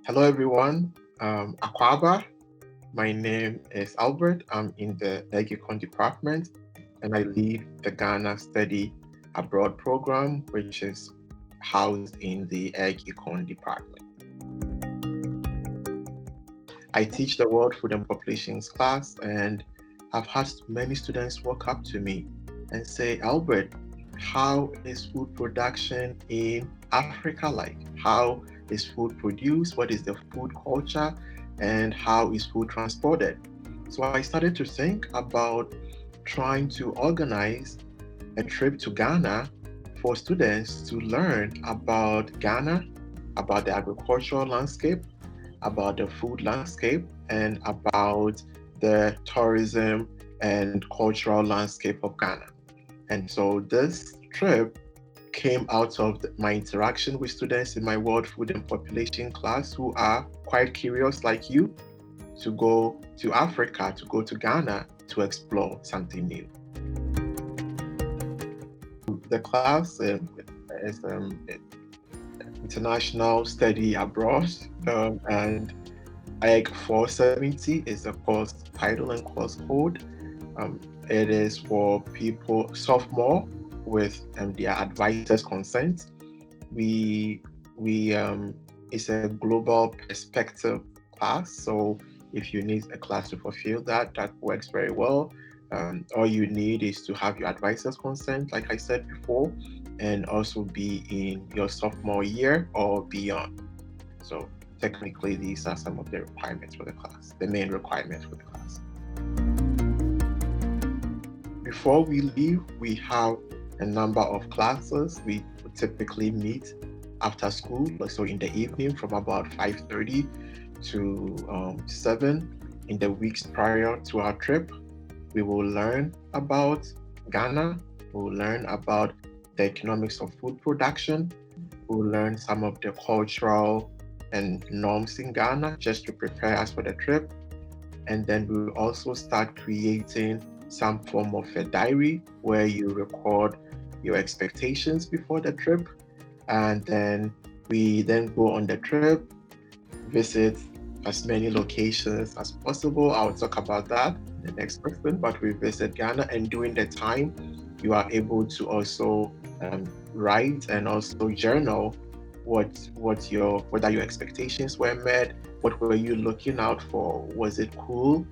Hello, everyone. Akwaba. My name is Albert. I'm in the Econ department, and I lead the Ghana Study Abroad program, which is housed in the Econ department. I teach the World Food and Populations class, and I've had many students walk up to me and say, Albert, how is food production in Africa like? How is food produced? What is the food culture? And how is food transported? So I started to think about trying to organize a trip to Ghana for students to learn about Ghana, about the agricultural landscape, about the food landscape, and about the tourism and cultural landscape of Ghana. And so this trip came out of my interaction with students in my World Food and Population class who are quite curious like you to go to Africa, to go to Ghana to explore something new. The class is International Study Abroad, and IEC 470 is the course title and course code. It is for people, sophomore, with their advisor's consent. It's a global perspective class, so if you need a class to fulfill that works very well. All you need is to have your advisor's consent, like I said before, and also be in your sophomore year or beyond. So technically, these are some of the requirements for the class, the main requirements for the class. Before we leave, we have a number of classes. We typically meet after school, so in the evening from about 5:30 to 7 in the weeks prior to our trip. We will learn about Ghana. We'll learn about the economics of food production. We'll learn some of the cultural and norms in Ghana just to prepare us for the trip. And then we'll also start creating some form of a diary where you record your expectations before the trip. And then we then go on the trip, visit as many locations as possible. I'll talk about that in the next question, but we visit Ghana, and during the time, you are able to also write and also journal whether your expectations were met, what were you looking out for, was it cool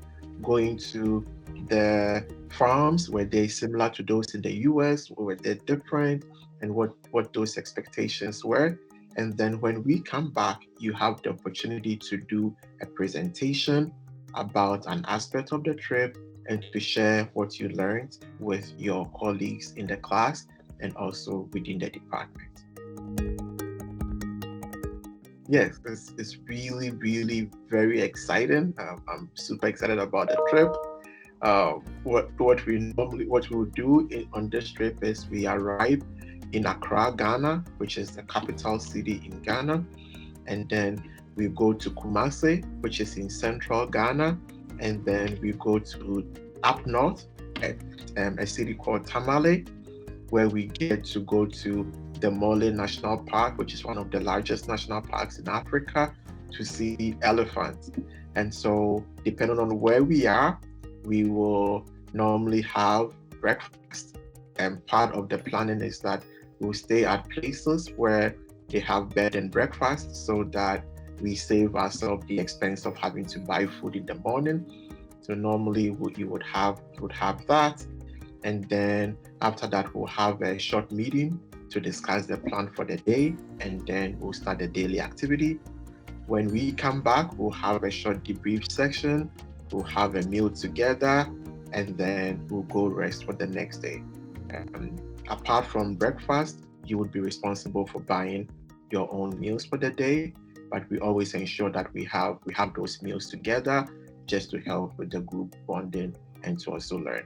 going to the farms, were they similar to those in the US, or were they different, and what those expectations were. And then when we come back, you have the opportunity to do a presentation about an aspect of the trip and to share what you learned with your colleagues in the class and also within the department. Yes, it's really, really very exciting. I'm super excited about the trip. What we'll do on this trip is we arrive in Accra, Ghana, which is the capital city in Ghana, and then we go to Kumasi, which is in central Ghana, and then we go to up north at a city called Tamale, where we get to go to the Mole National Park, which is one of the largest national parks in Africa, to see elephants. And so, depending on where we are, we will normally have breakfast. And part of the planning is that we'll stay at places where they have bed and breakfast so that we save ourselves the expense of having to buy food in the morning. So normally you would have that. And then after that, we'll have a short meeting to discuss the plan for the day, and then we'll start the daily activity. When we come back, we'll have a short debrief section, we'll have a meal together, and then we'll go rest for the next day. Apart from breakfast, you would be responsible for buying your own meals for the day, but we always ensure that we have those meals together just to help with the group bonding and to also learn.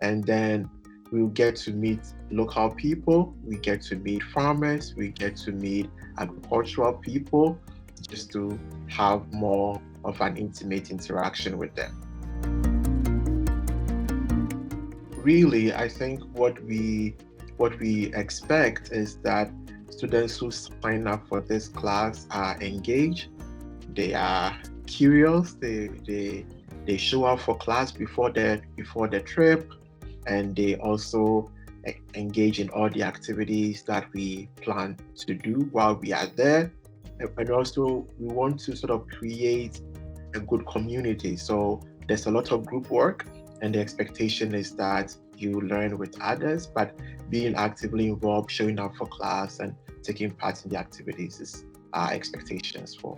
And then we'll get to meet local people, we get to meet farmers, we get to meet agricultural people, just to have more of an intimate interaction with them. Really, I think what we expect is that students who sign up for this class are engaged, they are curious. They show up for class before the trip, and they also engage in all the activities that we plan to do while we are there. And also, we want to sort of create a good community. So there's a lot of group work, and the expectation is that you learn with others, but being actively involved, showing up for class, and taking part in the activities is our expectations for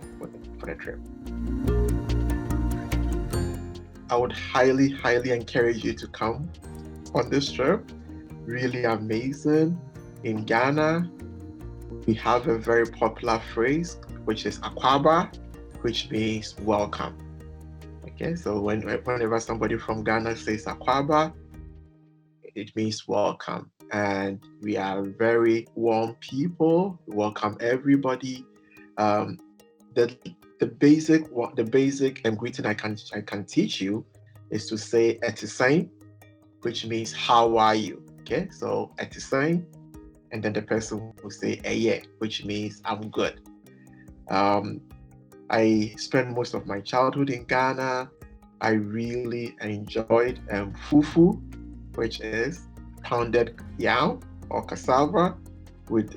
the trip. I would highly, highly encourage you to come on this trip. Really amazing. In Ghana, we have a very popular phrase, which is Akwaba, which means welcome. Okay, so whenever somebody from Ghana says Akwaba, it means welcome. And we are very warm people. We welcome everybody. The basic greeting I can teach you is to say Etisain, which means how are you? Okay, so Etisain, and then the person will say Eye, which means I'm good. I spent most of my childhood in Ghana. I really enjoyed fufu, which is pounded yam or cassava with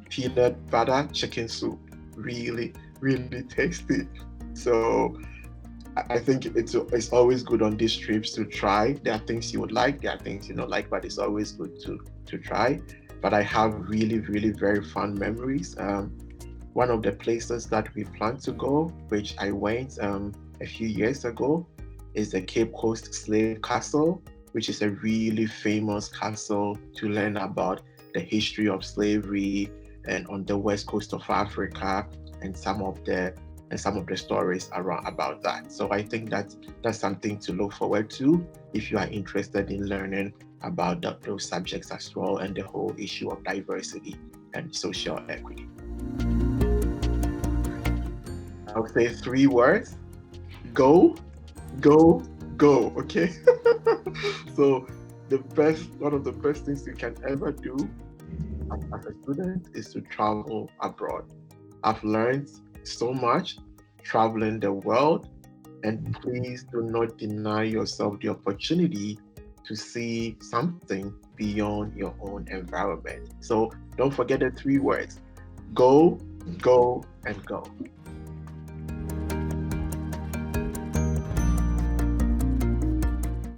peanut butter chicken soup. Really, really tasty. So I think it's always good on these trips to try. There are things you would like, there are things you don't like, but it's always good to try. But I have really, really very fun memories. One of the places that we plan to go, which I went a few years ago, is the Cape Coast Slave Castle, which is a really famous castle to learn about the history of slavery and on the west coast of Africa, and some of the stories around about that. So I think that's something to look forward to if you are interested in learning about those subjects as well, and the whole issue of diversity and social equity. I'll say 3 words: go, go, go. Okay. So one of the best things you can ever do as a student is to travel abroad. I've learned so much traveling the world, and please do not deny yourself the opportunity to see something beyond your own environment. So don't forget the 3 words: go, go, and go.